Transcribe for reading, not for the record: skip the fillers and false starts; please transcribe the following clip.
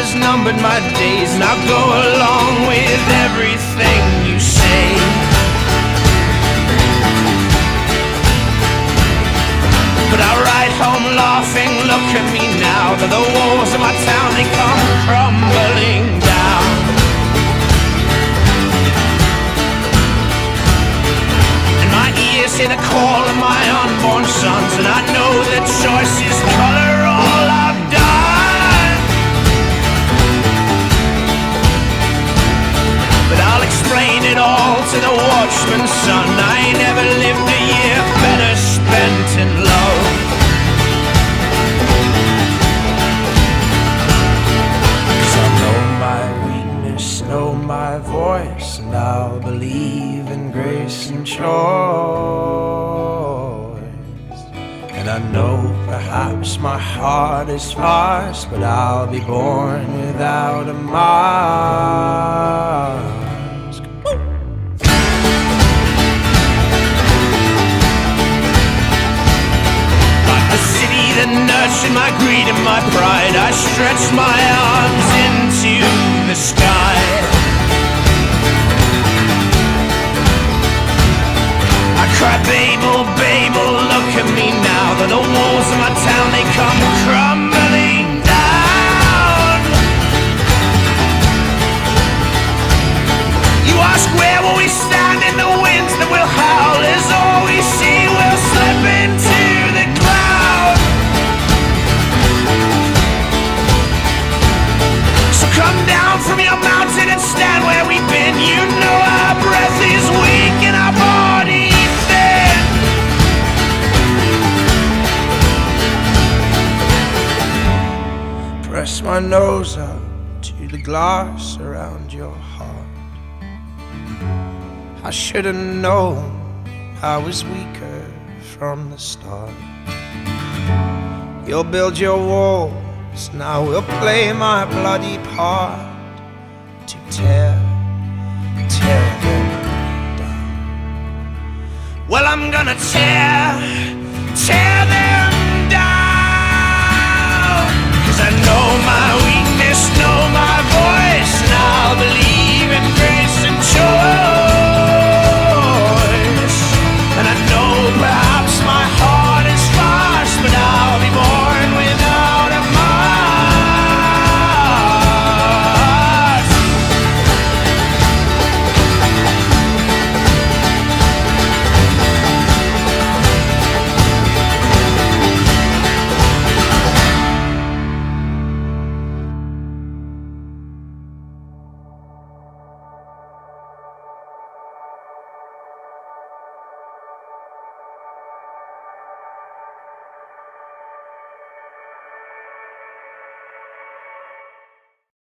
hours, numbered my days, and I'll go along with everything you say. But I ride home laughing, look at me now, that the walls of my town, they come crumbling down. And my ears hear the call of my unborn sons, and I know that choice is color all I've done. But I'll explain it all to the watchman's son. I ain't never lived a year better spent in love. Cause I know my weakness, know my voice, and I'll believe in grace and choice. And I know perhaps my heart is sparse, but I'll be born without a mask. Like the city that nurtured my greed and my pride, I stretched my arms into the sky. I cry, Babel, Babel, look at me now, that the walls of my town, they come crumbling down. You ask where will we stand in the winds that will howl, as all we see will slip into the cloud. So come down from your mountain and stand where we've been. You know our breath is weak and our body thin. Press my nose up to the glass around your heart. I should have known I was weaker from the start. You'll build your walls, and I will play my bloody part to tear them down. Well, I'm gonna tear